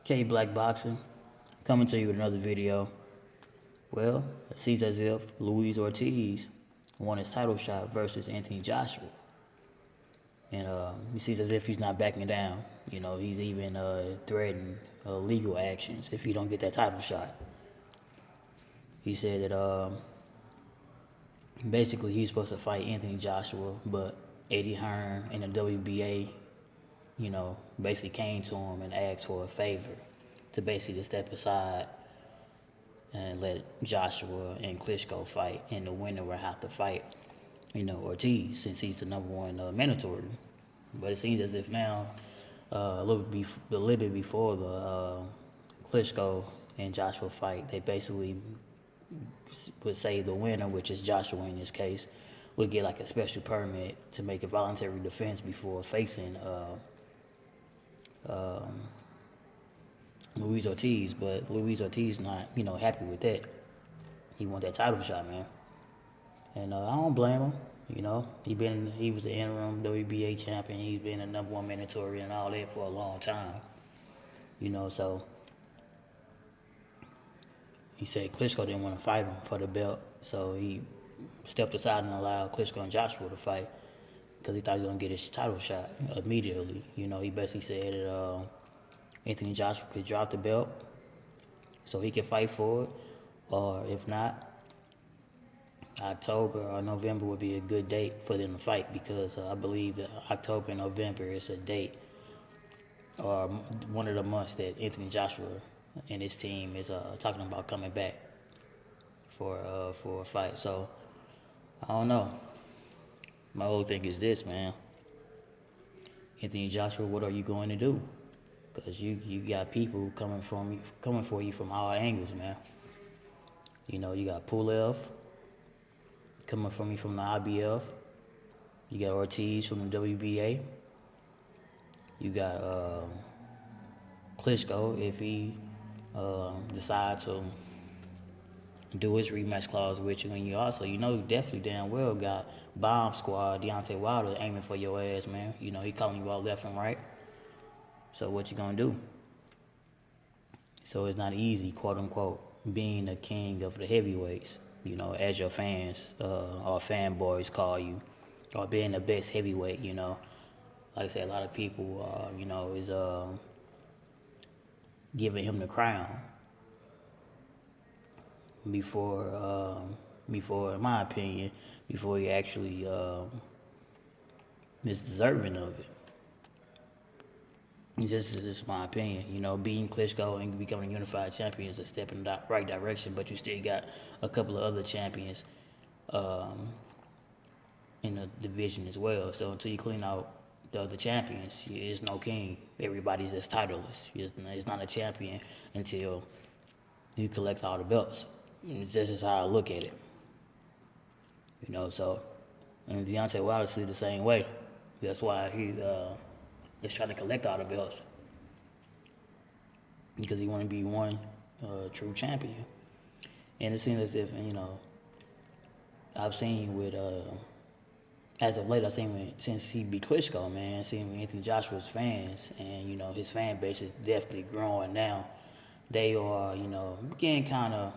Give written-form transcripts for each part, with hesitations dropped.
K Black Boxing, coming to you with another video. Well, it seems as if Luis Ortiz won his title shot versus Anthony Joshua. And it seems as if he's not backing down. He's even threatening legal actions if he don't get that title shot. He said that basically he's supposed to fight Anthony Joshua, but Eddie Hearn and the WBA, basically came to him and asked for a favor to basically step aside and let Joshua and Klitschko fight, and the winner will have to fight, Ortiz, since he's the number one mandatory. But it seems as if now, a little bit before the Klitschko and Joshua fight, they basically would say the winner, which is Joshua in this case, would get like a special permit to make a voluntary defense before facing Luis Ortiz. But Luis Ortiz not, happy with that. He want that title shot, man. And I don't blame him. He was the interim WBA champion. He's been a number one mandatory and all that for a long time. So he said Klitschko didn't want to fight him for the belt, so he stepped aside and allowed Klitschko and Joshua to fight because he thought he was gonna get his title shot immediately. He basically said that Anthony Joshua could drop the belt so he could fight for it, or if not, October or November would be a good date for them to fight, because I believe that October and November is a date or one of the months that Anthony Joshua and his team is talking about coming back for a fight. So I don't know. My whole thing is this, man. Anthony Joshua, what are you going to do? Because you got people coming for you from all angles, man. You got Pulev coming from you from the IBF. You got Ortiz from the WBA. You got Klitschko, if he decides to do his rematch clause with you. And you also, definitely damn well got Bomb Squad, Deontay Wilder aiming for your ass, man. He calling you out left and right. So what you gonna do? So it's not easy, quote unquote, being the king of the heavyweights, as your fans or fanboys call you, or being the best heavyweight, Like I said, a lot of people, is giving him the crown before, in my opinion, before he actually is deserving of it. This is just my opinion. Beating Klitschko and becoming a unified champion is a step in the right direction, but you still got a couple of other champions in the division as well. So until you clean out the other champions, there's no king. Everybody's just titleless. It's not a champion until you collect all the belts. This is how I look at it. So, and Deontay Wilder see the same way. That's why he is trying to collect all the belts, because he want to be one true champion. And it seems as if, I've seen with as of late, I've seen since he beat Klitschko, man, seen Anthony Joshua's fans, and his fan base is definitely growing now. They are, getting kind of,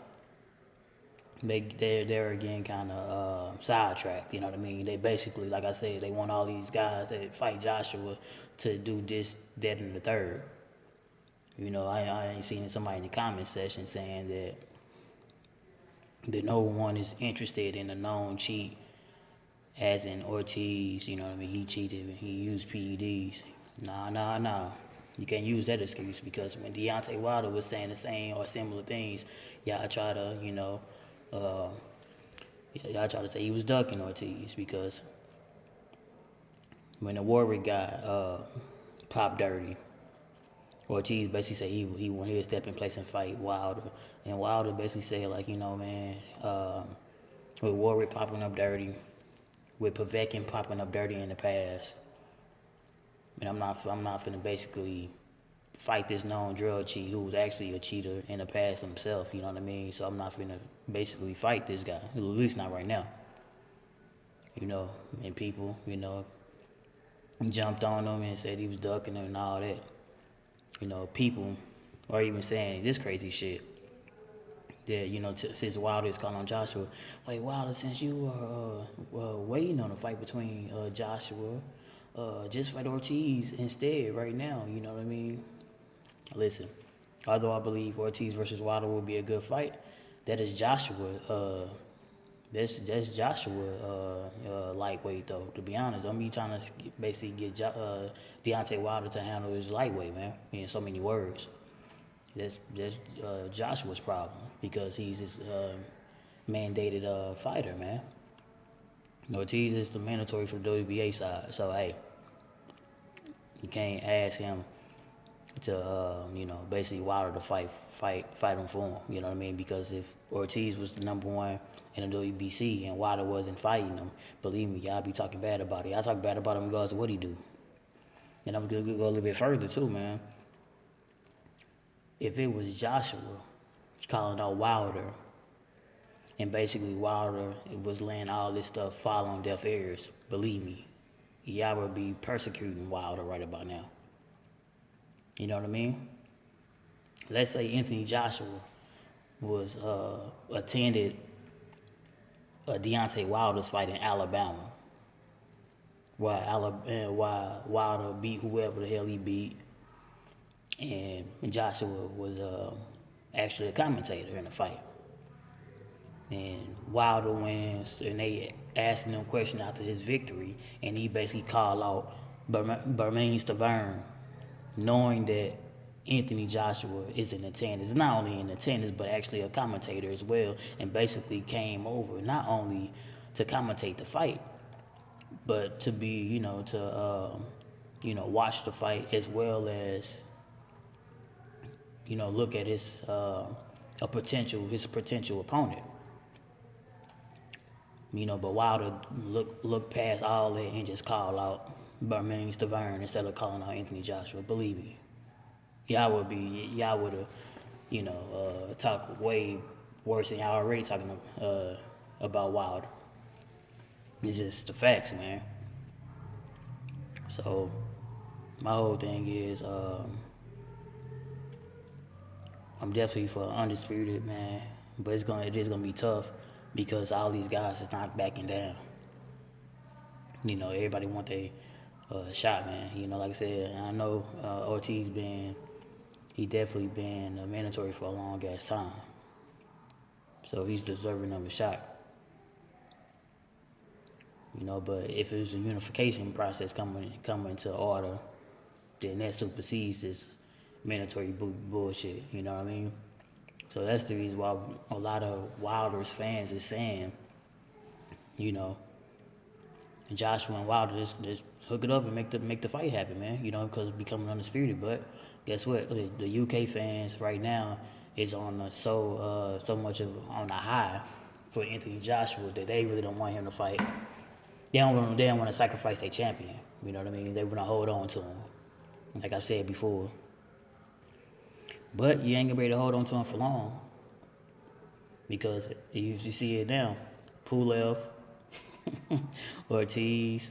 they're again kind of sidetracked. You know what I mean? They basically, like I said, they want all these guys that fight Joshua to do this, that, and the third. I ain't seen somebody in the comment section saying that no one is interested in a known cheat, as in Ortiz. You know what I mean? He cheated and he used PEDs. Nah. You can't use that excuse, because when Deontay Wilder was saying the same or similar things, y'all try to, y'all try to say he was ducking Ortiz, because when the Warwick guy popped dirty, Ortiz basically said he wanted to step in place and fight Wilder. And Wilder basically said, like, man, with Warwick popping up dirty, with Povetkin popping up dirty in the past, and I'm not finna basically fight this known drug cheat who was actually a cheater in the past himself, you know what I mean? So I'm not finna basically fight this guy, at least not right now. And people, jumped on him and said he was ducking him and all that. People or even saying this crazy shit. That since Wilder is calling on Joshua, like Wilder, since you are waiting on a fight between Joshua, just fight Ortiz instead right now. You know what I mean? Listen, although I believe Ortiz versus Wilder will be a good fight, that is Joshua. That's Joshua lightweight though. To be honest, I'm trying to basically get Deontay Wilder to handle his lightweight, man. In so many words. That's Joshua's problem because he's his mandated fighter, man. Ortiz is the mandatory for the WBA side, so hey, you can't ask him to basically Wilder to fight him for him. You know what I mean? Because if Ortiz was the number one in the WBC and Wilder wasn't fighting him, believe me, y'all be talking bad about it. I talk bad about him regardless of what he do. And I'm gonna go a little bit further too, man. If it was Joshua calling out Wilder, and basically Wilder was letting all this stuff fall on deaf ears, believe me, y'all would be persecuting Wilder right about now. You know what I mean? Let's say Anthony Joshua was attended a Deontay Wilder's fight in Alabama, while Wilder beat whoever the hell he beat, and Joshua was actually a commentator in the fight. And Wilder wins, and they asking him a question after his victory, and he basically called out Bermane Stavern, knowing that Anthony Joshua is in attendance, not only in attendance, but actually a commentator as well, and basically came over not only to commentate the fight, but to be, watch the fight as well as, look at his potential opponent. But Wilder look past all that and just call out Bermane Stavern instead of calling out Anthony Joshua. Believe me, y'all would have, talked way worse than y'all already talking about Wilder. It's just the facts, man. So my whole thing is, I'm definitely for undisputed, man. But it is gonna be tough because all these guys is not backing down. Everybody want their shot, man. Like I said, I know Ortiz he definitely been mandatory for a long ass time. So he's deserving of a shot. But if it's a unification process coming into order, then that supersedes this mandatory bullshit. You know what I mean? So that's the reason why a lot of Wilder's fans is saying, Joshua and Wilder just hook it up and make the fight happen, man. Because it's becoming undisputed. But guess what? The UK fans right now is on so much on a high for Anthony Joshua that they really don't want him to fight. They don't want to sacrifice their champion. You know what I mean? They want to hold on to him, like I said before. But you ain't gonna be able to hold on to him for long because you see it now. Pulev, Ortiz,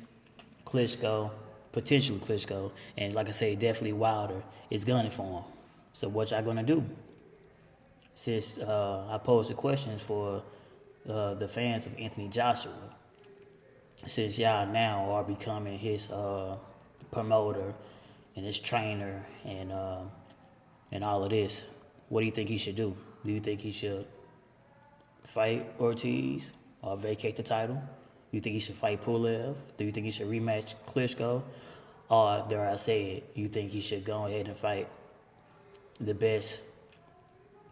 Klitschko, potentially Klitschko, and like I say, definitely Wilder is gunning for him. So what y'all gonna do? Since I posed the questions for the fans of Anthony Joshua, since y'all now are becoming his promoter and his trainer and all of this, what do you think he should do? Do you think he should fight Ortiz or vacate the title? Do you think he should fight Pulev? Do you think he should rematch Klitschko? Or, dare I say it, you think he should go ahead and fight the best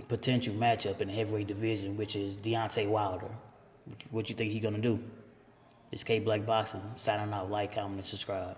potential matchup in the heavyweight division, which is Deontay Wilder? What you think he's gonna do? It's K Black Boxing. Signing out, like, comment, and subscribe.